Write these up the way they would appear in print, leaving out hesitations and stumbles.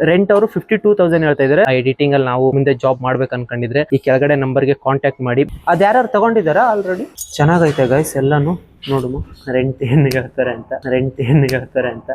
Rent ಅವರು 52,000 ಹೇಳ್ತಾ ಇದಾರೆ. ಎಡಿಟಿಂಗ್ ಅಲ್ಲಿ ನಾವು ಮುಂದೆ ಜಾಬ್ ಮಾಡ್ಬೇಕು ಅನ್ಕೊಂಡಿದ್ರೆ ಈ ಕೆಳಗಡೆ ನಂಬರ್ಗೆ ಕಾಂಟ್ಯಾಕ್ಟ್ ಮಾಡಿ. ಅದ್ ಯಾರು ತಗೊಂಡಿದಾರ ಆಲ್ರೆಡಿ? ಚೆನ್ನಾಗೈತೆ ಗೈಸ್ ಎಲ್ಲಾನು. ನೋಡುಮ ರೆಂಟ್ ಏನ್ ಹೇಳ್ತಾರೆ ಅಂತ.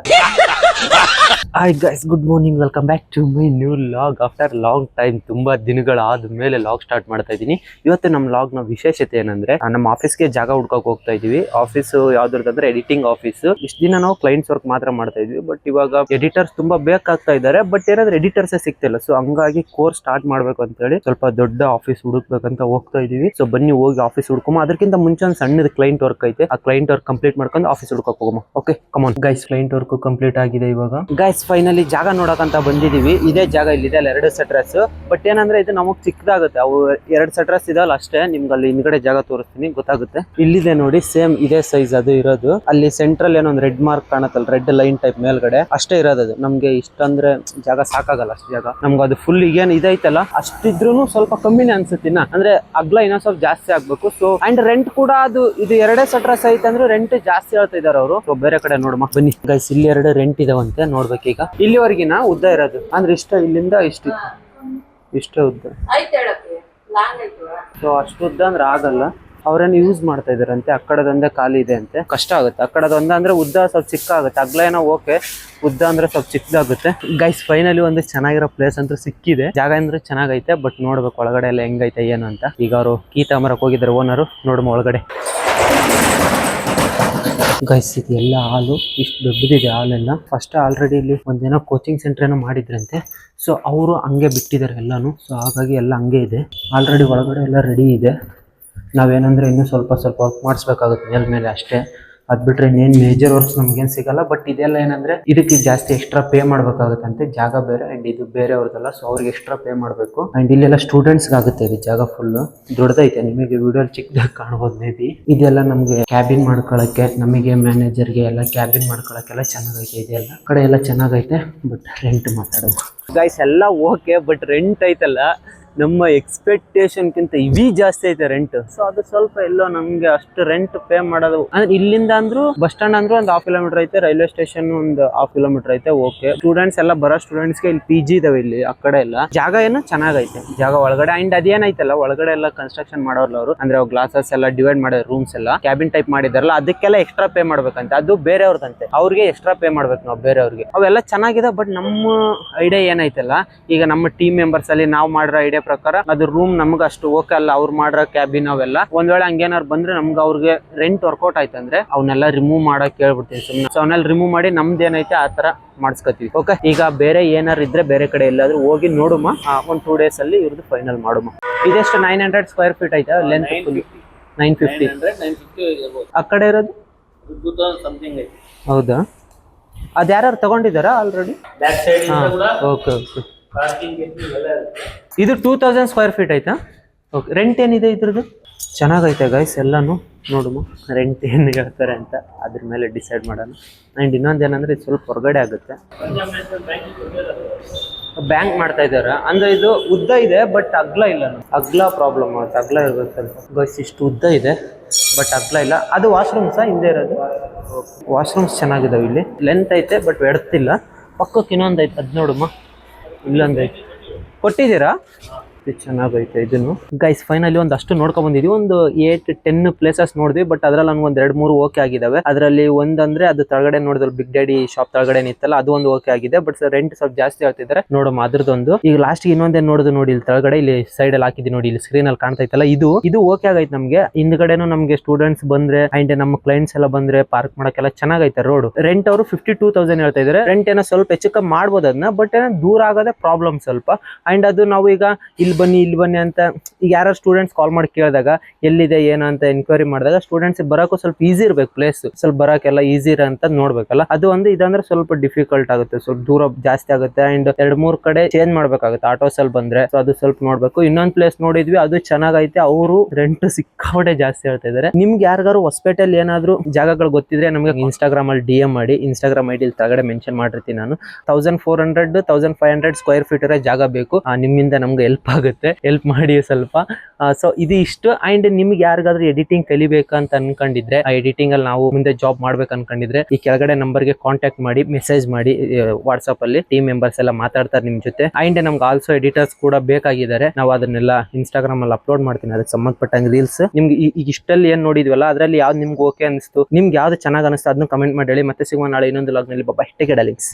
Hi guys, good morning, welcome back to my new vlog. After long time, ತುಂಬಾ ದಿನಗಳಾದ ಮೇಲೆ ಲಾಗ್ ಸ್ಟಾರ್ಟ್ ಮಾಡ್ತಾ ಇದ್ದೀನಿ. ಇವತ್ತು ನಮ್ಮ ಲಾಗ್ ನ ವಿಶೇಷತೆ ಏನಂದ್ರೆ, ನಮ್ಮ ಆಫೀಸ್ಗೆ ಜಾಗ ಹುಡ್ಕೋಕ್ ಹೋಗ್ತಾ ಇದೀವಿ. ಆಫೀಸ್ ಯಾವ್ದ್ರದಂದ್ರೆ ಎಡಿಟಿಂಗ್ ಆಫೀಸ್. ಇಷ್ಟ ದಿನ ನಾವು ಕ್ಲೈಂಟ್ಸ್ ವರ್ಕ್ ಮಾತ್ರ ಮಾಡ್ತಾ ಇದ್ವಿ, ಬಟ್ ಇವಾಗ ಎಡಿಟರ್ಸ್ ತುಂಬಾ ಬೇಕಾಗ್ತಾ ಇದಾರೆ. ಬಟ್ ಏನಾದ್ರೆ ಎಡಿಟರ್ಸ್ ಸಿಗ್ತಿಲ್ಲ. ಸೊ ಹಂಗಾಗಿ ಕೋರ್ಸ್ ಸ್ಟಾರ್ಟ್ ಮಾಡ್ಬೇಕು ಅಂತ ಹೇಳಿ ಸ್ವಲ್ಪ ದೊಡ್ಡ ಆಫೀಸ್ ಹುಡುಕ್ಬೇಕಂತ ಹೋಗ್ತಾ ಇದೀವಿ. ಸೊ ಬನ್ನಿ ಹೋಗಿ ಆಫೀಸ್ ಹುಡ್ಕೊಮ. ಅದಕ್ಕಿಂತ ಮುಂಚೆ ಒಂದು ಸಣ್ಣದ ಕ್ಲೈಂಟ್ ವರ್ಕ್ ಐತೆ. ಆ ಕ್ಲೈಂಟ್ ವರ್ಕ್ ಕಂಪ್ಲೀಟ್ ಮಾಡ್ಕೊಂಡು ಆಫೀಸ್ ಹುಡ್ಕೋಕ್ ಹೋಗಮ್ಮ. ಓಕೆ, ಕಮಾನ್ ಗೈಸ್. ಕ್ಲೈಂಟ್ ವರ್ಕ್ ಕಂಪ್ಲೀಟ್ ಆಗಿದೆ ಇವಾಗ. ಗೈಸ್ ಫೈನಲಿ ಜಾಗ ನೋಡಕಂತ ಬಂದಿದೀವಿ. ಇದೇ ಜಾಗ ಇಲ್ಲಿದೆ ಅಲ್ಲ, 2 ಸೆಟ್ರಸ್. ಬಟ್ ಏನಂದ್ರೆ ಇದು ನಮಗ್ ಚಿಕ್ಕದಾಗುತ್ತೆ. ಅವು 2 ಸೆಟ್ರಸ್ ಇದಲ್ಲ ಅಷ್ಟೇ. ನಿಮ್ಗೆ ಅಲ್ಲಿ ಹಿಂದ್ಗಡೆ ಜಾಗ ತೋರಿಸ್ತೀನಿ, ಗೊತ್ತಾಗುತ್ತೆ. ಇಲ್ಲಿದೆ ನೋಡಿ, ಸೇಮ್ ಇದೇ ಸೈಜ್ ಅದು ಇರೋದು. ಅಲ್ಲಿ ಸೆಂಟ್ರಲ್ ಏನೊಂದು ರೆಡ್ ಮಾರ್ಕ್ ಕಾಣತ್ತಲ್ಲ, ರೆಡ್ ಲೈನ್ ಟೈಪ್ ಮೇಲ್ಗಡೆ, ಅಷ್ಟೇ ಇರೋದು. ನಮ್ಗೆ ಇಷ್ಟಂದ್ರೆ ಜಾಗ ಸಾಕಾಗಲ್ಲ. ಅಷ್ಟು ಜಾಗ ನಮ್ಗೆ ಅದು ಫುಲ್ ಈಗೇನ್ ಇದೈತಲ್ಲ ಅಷ್ಟಿದ್ರು ಸ್ವಲ್ಪ ಕಮ್ಮಿನೇ ಅನ್ಸುತ್ತಿನ. ಅಂದ್ರೆ ಅಗ್ಲ ಇನ್ನೊಂದ್ ಸ್ವಲ್ಪ ಜಾಸ್ತಿ ಆಗ್ಬೇಕು. ಸೊ ಅಂಡ್ ರೆಂಟ್ ಕೂಡ ಅದು ಇದು 2 ಸೆಟ್ರಸ್ ಐತೆ ಅಂದ್ರೆ ರೆಂಟ್ ಜಾಸ್ತಿ ಹೇಳ್ತಾ ಇದಾರೆ ಅವರು. ಸೊ ಬೇರೆ ಕಡೆ ನೋಡಮ್ಮ ಬನ್ನಿ ಗೈಸ್. ಇಲ್ಲಿ 2 ರೆಂಟ್ ಇದಾವಂತೆ, ನೋಡ್ಬೇಕೀಗ. ಇಲ್ಲಿವರೆಗಿನ ಉದ್ದ ಇರೋದು ಅಂದ್ರೆ ಇಷ್ಟ, ಇಲ್ಲಿಂದ ಇಷ್ಟ ಉದ್ದ. ಸೊ ಅಷ್ಟು ಉದ್ದ ಅಂದ್ರೆ ಆಗಲ್ಲ. ಅವ್ರೇನು ಯೂಸ್ ಮಾಡ್ತಾ ಇದಾರಂತೆ. ಆ ಕಡೆದೊಂದೇ ಖಾಲಿ ಇದೆ ಅಂತೆ, ಕಷ್ಟ ಆಗುತ್ತೆ. ಆ ಕಡೆದೊಂದ ಅಂದ್ರೆ ಉದ್ದ ಸ್ವಲ್ಪ ಚಿಕ್ಕ ಆಗುತ್ತೆ. ಅಗ್ಲ ಏನೋ ಓಕೆ, ಉದ್ದ ಅಂದ್ರೆ ಸ್ವಲ್ಪ ಚಿಕ್ಕದಾಗುತ್ತೆ. ಗೈಸ್ ಫೈನಲಿ ಒಂದು ಚೆನ್ನಾಗಿರೋ ಪ್ಲೇಸ್ ಅಂತೂ ಸಿಕ್ಕಿದೆ. ಜಾಗ ಅಂದ್ರೆ ಚೆನ್ನಾಗೈತೆ, ಬಟ್ ನೋಡ್ಬೇಕು ಒಳಗಡೆ ಎಲ್ಲ ಹೆಂಗೈತೆ ಏನು ಅಂತ. ಈಗ ಅವರು ಕೀ ತಗೊಂಬರಕ್ ಹೋಗಿದ್ದಾರೆ ಓನರು. ನೋಡಮ್ಮ ಒಳಗಡೆ. ಗೈಸ್ ಇದು ಎಲ್ಲ ಹಾಲು, ಇಷ್ಟು ದೊಡ್ಡದಿದೆ ಹಾಲೆಲ್ಲ. ಫಸ್ಟ್ ಆಲ್ರೆಡಿ ಇಲ್ಲಿ ಒಂದೇನೋ ಕೋಚಿಂಗ್ ಸೆಂಟರ್ ಏನೋ ಮಾಡಿದ್ರಂತೆ. ಸೊ ಅವರು ಹಂಗೆ ಬಿಟ್ಟಿದ್ದಾರೆ ಎಲ್ಲಾನು. ಸೊ ಹಾಗಾಗಿ ಎಲ್ಲ ಹಂಗೆ ಇದೆ. ಆಲ್ರೆಡಿ ಒಳಗಡೆ ಎಲ್ಲ ರೆಡಿ ಇದೆ. ನಾವೇನಂದ್ರೆ ಇನ್ನೂ ಸ್ವಲ್ಪ ವರ್ಕ್ ಮಾಡಿಸ್ಬೇಕಾಗುತ್ತೆ ಮೇಲೆ ಅಷ್ಟೇ. ಅದ್ ಬಿಟ್ರೆ ಇನ್ನೇನು ಮೇಜರ್ ವರ್ಕ್ಸ್ ನಮ್ಗೇನು ಸಿಗಲ್ಲ. ಬಟ್ ಇದೆಲ್ಲ ಏನಂದ್ರೆ ಇದಕ್ಕೆ ಜಾಸ್ತಿ ಎಕ್ಸ್ಟ್ರಾ ಪೇ ಮಾಡ್ಬೇಕಾಗುತ್ತಂತೆ. ಜಾಗ ಬೇರೆ ಅಂಡ್ ಇದು ಬೇರೆ ಅವ್ರದಲ್ಲ. ಸೊ ಅವ್ರಿಗೆ ಎಕ್ಸ್ಟ್ರಾ ಪೇ ಮಾಡಬೇಕು. ಅಂಡ್ ಇಲ್ಲೆಲ್ಲ ಸ್ಟೂಡೆಂಟ್ಸ್ ಆಗುತ್ತೆ ಇದು ಜಾಗ ಫುಲ್ ದೊಡ್ಡದೈತೆ. ನಿಮಗೆ ವಿಡಿಯೋ ಚಿಕ್ಕದಾಗಿ ಕಾಣ್ಬೋದು ಮೇ ಬಿ. ಇದೆಲ್ಲ ನಮ್ಗೆ ಕ್ಯಾಬಿನ್ ಮಾಡ್ಕೊಳಕ್ಕೆ, ನಮಗೆ ಮ್ಯಾನೇಜರ್ಗೆ ಎಲ್ಲ ಕ್ಯಾಬಿನ್ ಮಾಡ್ಕೊಳಕ್ಕೆಲ್ಲ ಚೆನ್ನಾಗೈತೆ. ಇದೆಲ್ಲ ಕಡೆ ಎಲ್ಲ ಚೆನ್ನಾಗೈತೆ. ಬಟ್ ರೆಂಟ್ ಮಾತಾಡೋದು ಗೈಸ್ ಎಲ್ಲ ಓಕೆ. ಬಟ್ ರೆಂಟ್ ಐತಲ್ಲ ನಮ್ಮ ಎಕ್ಸ್ಪೆಕ್ಟೇಷನ್ಗಿಂತ ಇವೀ ಜಾಸ್ತಿ ಐತೆ ರೆಂಟ್. ಸೊ ಅದು ಸ್ವಲ್ಪ ಎಲ್ಲೋ ನಮ್ಗೆ ಅಷ್ಟು ರೆಂಟ್ ಪೇ ಮಾಡೋದು ಅಂದ್ರೆ ಇಲ್ಲಿಂದ ಅಂದ್ರು ಬಸ್ ಸ್ಟ್ಯಾಂಡ್ ಅಂದ್ರು ಒಂದು 1/2 ಕಿಲೋಮೀಟರ್ ಐತೆ. ರೈಲ್ವೆ ಸ್ಟೇಷನ್ ಒಂದು 1/2 ಕಿಲೋಮೀಟರ್ ಐತೆ. ಓಕೆ, ಸ್ಟೂಡೆಂಟ್ಸ್ ಎಲ್ಲ ಬರೋ ಸ್ಟೂಡೆಂಟ್ಸ್ಗೆ ಇಲ್ಲಿ PG ಇದಾವೆ. ಇಲ್ಲಿ ಆ ಕಡೆ ಎಲ್ಲ ಜಾಗ ಏನು ಚೆನ್ನಾಗೈತೆ. ಜಾಗ ಒಳಗಡೆ ಅಂಡ್ ಅದೇನೈತಲ್ಲ ಒಳಗಡೆ ಎಲ್ಲ ಕನ್ಸ್ಟ್ರಕ್ಷನ್ ಮಾಡೋರ್ಲ ಅವರು. ಅಂದ್ರೆ ಗ್ಲಾಸಸ್ ಎಲ್ಲ ಡಿವೈಡ್ ಮಾಡೋ ರೂಮ್ಸ್ ಎಲ್ಲ ಕ್ಯಾಬಿನ್ ಟೈಪ್ ಮಾಡಿದಾರಲ್ಲ, ಅದಕ್ಕೆಲ್ಲ ಎಕ್ಸ್ಟ್ರಾ ಪೇ ಮಾಡ್ಬೇಕಂತೆ. ಅದು ಬೇರೆಯವ್ರದಂತೆ, ಅವ್ರಿಗೆ ಎಕ್ಸ್ಟ್ರಾ ಪೇ ಮಾಡ್ಬೇಕು ನಾವು ಬೇರೆಯವ್ರಿಗೆ. ಅವೆಲ್ಲ ಚೆನ್ನಾಗಿದೆ. ಬಟ್ ನಮ್ಮ ಐಡಿಯಾ ಏನೈತಲ್ಲ, ಈಗ ನಮ್ಮ ಟೀಮ್ ಮೆಂಬರ್ಸ್ ಅಲ್ಲಿ ನಾವು ಮಾಡಿರೋ ಐಡಿಯಾ ಪ್ರಕಾರ ಅದು ರೂಮ್ ನಮ್ಗೆ ಅಷ್ಟು ಓಕೆ ಅಲ್ಲ. ಅವ್ರು ಮಾಡೋ ಕ್ಯಾಬಿನ್ ಅವೆಲ್ಲ ಒಂದ್ ವೇಳೆ ಹಂಗೇನಾರು ಬಂದ್ರೆ ನಮ್ಗೆ ಅವ್ರಿಗೆ ರೆಂಟ್ ವರ್ಕೌಟ್ ಆಯ್ತಂದ್ರೆ ಅವನ್ನೆಲ್ಲ ರಿಮೂವ್ ಮಾಡಕ್ ಕೇಳ್ಬಿಡ್ತೀನಿ ಸುಮ್ಮನೆ. ಸೊ ಅವನ್ನೆಲ್ಲ ರಿಮೂವ್ ಮಾಡಿ ನಮ್ದು ಏನೈತೆ ಆ ತರ ಮಾಡಿಸ್ಕೊತೀವಿ. ಓಕೆ, ಈಗ ಬೇರೆ ಏನಾರು ಇದ್ರೆ ಬೇರೆ ಕಡೆ ಎಲ್ಲಾದ್ರೂ ಹೋಗಿ ನೋಡುಮ. ಒಂದು 2 days ಅಲ್ಲಿ ಇವ್ರದ್ದು ಫೈನಲ್ ಮಾಡುಮ. ಇದೆಷ್ಟು 900 ಸ್ಕ್ವೇರ್ ಫೀಟ್ ಐತೆ ಲೆಂತ್? 950. ಆ ಕಡೆ ಇರೋದು 2000 ಐತೆ. ಹೌದಾ? ಅದ್ ಯಾರು ತಗೊಂಡಿದಾರ ಆಲ್ರೆಡಿ? ಓಕೆ. ಇದು 2000 ಸ್ಕ್ವೇರ್ ಫೀಟ್ ಆಯ್ತಾ? ಓಕೆ. ರೆಂಟ್ ಏನಿದೆ ಇದ್ರದ್ದು? ಚೆನ್ನಾಗೈತೆ ಗೈಸ್ ಎಲ್ಲಾನು. ನೋಡುಮ ರೆಂಟ್ ಏನು ಹೇಳ್ತಾರೆ ಅಂತ, ಅದ್ರ ಮೇಲೆ ಡಿಸೈಡ್ ಮಾಡೋಣ. ಆ್ಯಂಡ್ ಇನ್ನೊಂದೇನಂದ್ರೆ ಇದು ಸ್ವಲ್ಪ ಹೊರಗಡೆ ಆಗುತ್ತೆ. ಬ್ಯಾಂಕ್ ಮಾಡ್ತಾ ಇದ್ದಾರೆ ಅಂದ್ರೆ ಇದು ಉದ್ದ ಇದೆ ಬಟ್ ಅಗ್ಲ ಇಲ್ಲ. ಅಗ್ಲ ಪ್ರಾಬ್ಲಮ್ ಆಗುತ್ತೆ. ಅಗ್ಲ ಇರ್ಬೇಕು ಸ್ವಲ್ಪ ಗೈಸ್. ಇಷ್ಟು ಉದ್ದ ಇದೆ ಬಟ್ ಅಗ್ಲ ಇಲ್ಲ. ಅದು ವಾಶ್ರೂಮ್ಸ ಹಿಂದೆ ಇರೋದು? ವಾಶ್ರೂಮ್ಸ್ ಚೆನ್ನಾಗಿದಾವೆ ಇಲ್ಲಿ. ಲೆಂತ್ ಐತೆ ಬಟ್ ಎಡ್ತಿಲ್ಲ. ಪಕ್ಕಕ್ಕೆ ಇನ್ನೊಂದು ಐತೆ, ಅದು ನೋಡುಮ. ಇಲ್ಲೊಂದೈತೆ ಕೊಟ್ಟಿದ್ದೀರಾ? ಇದು ಚೆನ್ನಾಗೈತೆ ಇದನ್ನು. ಗೈಸ್ ಫೈನಲಿ ಒಂದಷ್ಟು ನೋಡ್ಕೊಂಡ್ ಬಂದಿದ್ವಿ. ಒಂದು 8-10 ಪ್ಲೇಸಸ್ ನೋಡಿದ್ವಿ. ಬಟ್ ಅದ್ರಲ್ಲಿ ನನ್ಗೆ 2-3 ಓಕೆ ಆಗಿದಾವೆ. ಅದರಲ್ಲಿ ಒಂದಂದ್ರೆ ಅದು ತಳಗಡೆ ನೋಡಿದ್ರೆ ಬಿಗ್ ಡ್ಯಾಡಿ ಶಾಪ್ ತಳಗಡೆ ನಿತ್ತಲ್ಲ, ಅದು ಒಂದು ಓಕೆ ಆಗಿದೆ. ಬಟ್ ರೆಂಟ್ ಸ್ವಲ್ಪ ಜಾಸ್ತಿ ಹೇಳ್ತಿದ್ದಾರೆ. ನೋಡಮ್ಮ ಅದ್ರದ್ದೊಂದು. ಈಗ ಲಾಸ್ಟ್ ಇನ್ನೊಂದೇನು ನೋಡುದು ನೋಡಿ, ಇಲ್ಲಿ ತಳಗಡೆ ಇಲ್ಲಿ ಸೈಡ್ ಅಲ್ಲಿ ಹಾಕಿದ್ವಿ ನೋಡಿ, ಇಲ್ಲಿ ಸ್ಕ್ರೀನ್ ಅಲ್ಲಿ ಕಾಣ್ತಾ ಇತ್ತಲ್ಲ, ಇದು ಓಕೆ ಆಗೈತೆ ನಮ್ಗೆ. ಹಿಂದ್ಗಡೆನೂ ನಮ್ಗೆ ಸ್ಟೂಡೆಂಟ್ಸ್ ಬಂದ್ರೆ ಅಂಡ್ ನಮ್ಮ ಕ್ಲೈಂಟ್ಸ್ ಎಲ್ಲ ಬಂದ್ರೆ ಪಾರ್ಕ್ ಮಾಡಕ್ಕೆಲ್ಲ ಚೆನ್ನಾಗೈತೆ ರೋಡ್. ರೆಂಟ್ ಅವರು 52,000 ಹೇಳ್ತಾ ಇದಾರೆ. ರೆಂಟ್ ಏನೋ ಸ್ವಲ್ಪ ಹೆಚ್ಚು ಮಾಡ್ಬೋದು ಅದನ್ನ. ಬಟ್ ಏನೋ ದೂರ ಆಗೋದೇ ಪ್ರಾಬ್ಲಮ್ ಸ್ವಲ್ಪ. ಅಂಡ್ ಅದು ನಾವು ಈಗ ಇಲ್ಲಿ ಬನ್ನಿ ಅಂತ ಈಗ ಯಾರು ಸ್ಟೂಡೆಂಟ್ಸ್ ಕಾಲ್ ಮಾಡಿ ಕೇಳಿದಾಗ ಎಲ್ಲಿದೆ ಏನು ಅಂತ ಎನ್ಕ್ವೈರಿ ಮಾಡಿದಾಗ ಸ್ಟೂಡೆಂಟ್ಸ್ ಬರೋಕ್ಕೂ ಸ್ವಲ್ಪ ಈಸಿ ಇರ್ಬೇಕು ಪ್ಲೇಸ್. ಸ್ವಲ್ಪ ಬರೋಕೆಲ್ಲ ಈಸಿ ಇರೋ ಅಂತ ನೋಡ್ಬೇಕಲ್ಲ. ಅದು ಒಂದು ಇದಂದ್ರೆ ಸ್ವಲ್ಪ ಡಿಫಿಕಲ್ಟ್ ಆಗುತ್ತೆ, ಸ್ವಲ್ಪ ದೂರ ಜಾಸ್ತಿ ಆಗುತ್ತೆ. ಅಂಡ್ 2-3 ಕಡೆ ಚೇಂಜ್ ಮಾಡ್ಬೇಕಾಗುತ್ತೆ ಆಟೋಸ್ ಅಲ್ಲಿ ಬಂದ್ರೆ. ಸೊ ಅದು ಸ್ವಲ್ಪ ನೋಡ್ಬೇಕು. ಇನ್ನೊಂದು ಪ್ಲೇಸ್ ನೋಡಿದ್ವಿ, ಅದು ಚೆನ್ನಾಗೈತೆ. ಅವರು ರೆಂಟ್ ಸಿಕ್ಕಾಪಟ್ಟೆ ಜಾಸ್ತಿ ಹೇಳ್ತಾ ಇದಾರೆ. ನಿಮ್ಗೆ ಯಾರಿಗಾರು ಹೊಸಪೇಟೆಯಲ್ಲಿ ಏನಾದ್ರು ಜಾಗಗಳು ಗೊತ್ತಿದ್ರೆ ನಮಗೆ ಇನ್ಸ್ಟಾಗ್ರಾಮ್ ಅಲ್ಲಿ DM ಮಾಡಿ. ಇನ್ಸ್ಟಾಗ್ರಾಮ್ ID ತಗಡೆ ಮೆನ್ಷನ್ ಮಾಡಿರ್ತೀನಿ ನಾನು. 1400-1500 ಸ್ಕ್ವೇರ್ ಫೀಟ್ ಇರೋ ಜಾಗ ಬೇಕು. ನಿಮ್ಮಿಂದ ನಮ್ಗೆ ಹೆಲ್ಪ್ ಆಗುತ್ತೆ, ಹೆಲ್ಪ್ ಮಾಡಿ ಸ್ವಲ್ಪ. ಸೊ ಇದು ಇಷ್ಟು. ಅಂಡ್ ನಿಮ್ಗೆ ಯಾರಿಗಾದ್ರೂ ಎಡಿಟಿಂಗ್ ಕಲಿಬೇಕಂತ ಅನ್ಕೊಂಡಿದ್ರೆ, ಆ ಎಡಿಟಿಂಗ್ ಅಲ್ಲಿ ನಾವು ಮುಂದೆ ಜಾಬ್ ಮಾಡ್ಬೇಕು ಅನ್ಕೊಂಡಿದ್ರೆ ಈ ಕೆಳಗಡೆ ನಂಬರ್ಗೆ ಕಾಂಟ್ಯಾಕ್ಟ್ ಮಾಡಿ, ಮೆಸೇಜ್ ಮಾಡಿ ವಾಟ್ಸ್ಆಪ್ ಅಲ್ಲಿ. ಟೀಮ್ ಮೆಂಬರ್ಸ್ ಎಲ್ಲ ಮಾತಾಡ್ತಾರೆ ನಿಮ್ ಜೊತೆ. ಅಂಡ್ ನಮ್ಗೆ ಆಲ್ಸೋ ಎಡಿಟರ್ಸ್ ಕೂಡ ಬೇಕಾಗಿದ್ದಾರೆ. ನಾವು ಅದನ್ನೆಲ್ಲ ಇನ್ಸ್ಟಾಗ್ರಾಮ್ ಅಲ್ಲಿ ಅಪ್ಲೋಡ್ ಮಾಡ್ತೀನಿ, ಅದಕ್ಕೆ ಸಂಬಂಧಪಟ್ಟಂಗೆ ರೀಲ್ಸ್. ನಿಮ್ಗೆ ಈಗ ಇಷ್ಟಲ್ಲಿ ಏನ್ ನೋಡಿದ್ವಲ್ಲ ಅದ್ರಲ್ಲಿ ಯಾವ್ದು ನಿಮ್ಗೆ ಓಕೆ ಅನಿಸ್ತು, ನಿಮ್ಗೆ ಯಾವ್ದು ಚೆನ್ನಾಗಿ ಅನಿಸ್ತು ಅದನ್ನ ಕಮೆಂಟ್ ಮಾಡಿ ಹೇಳಿ. ಮತ್ತೆ ಸಿಗುವ ನಾಳೆ ಇನ್ನೊಂದು ಲಾಗ್ ನಲ್ಲಿ. ಬಾಯ್, ಟೇಕ್ ಕೇರ್ ಡಾರ್ಲಿಂಗ್ಸ್.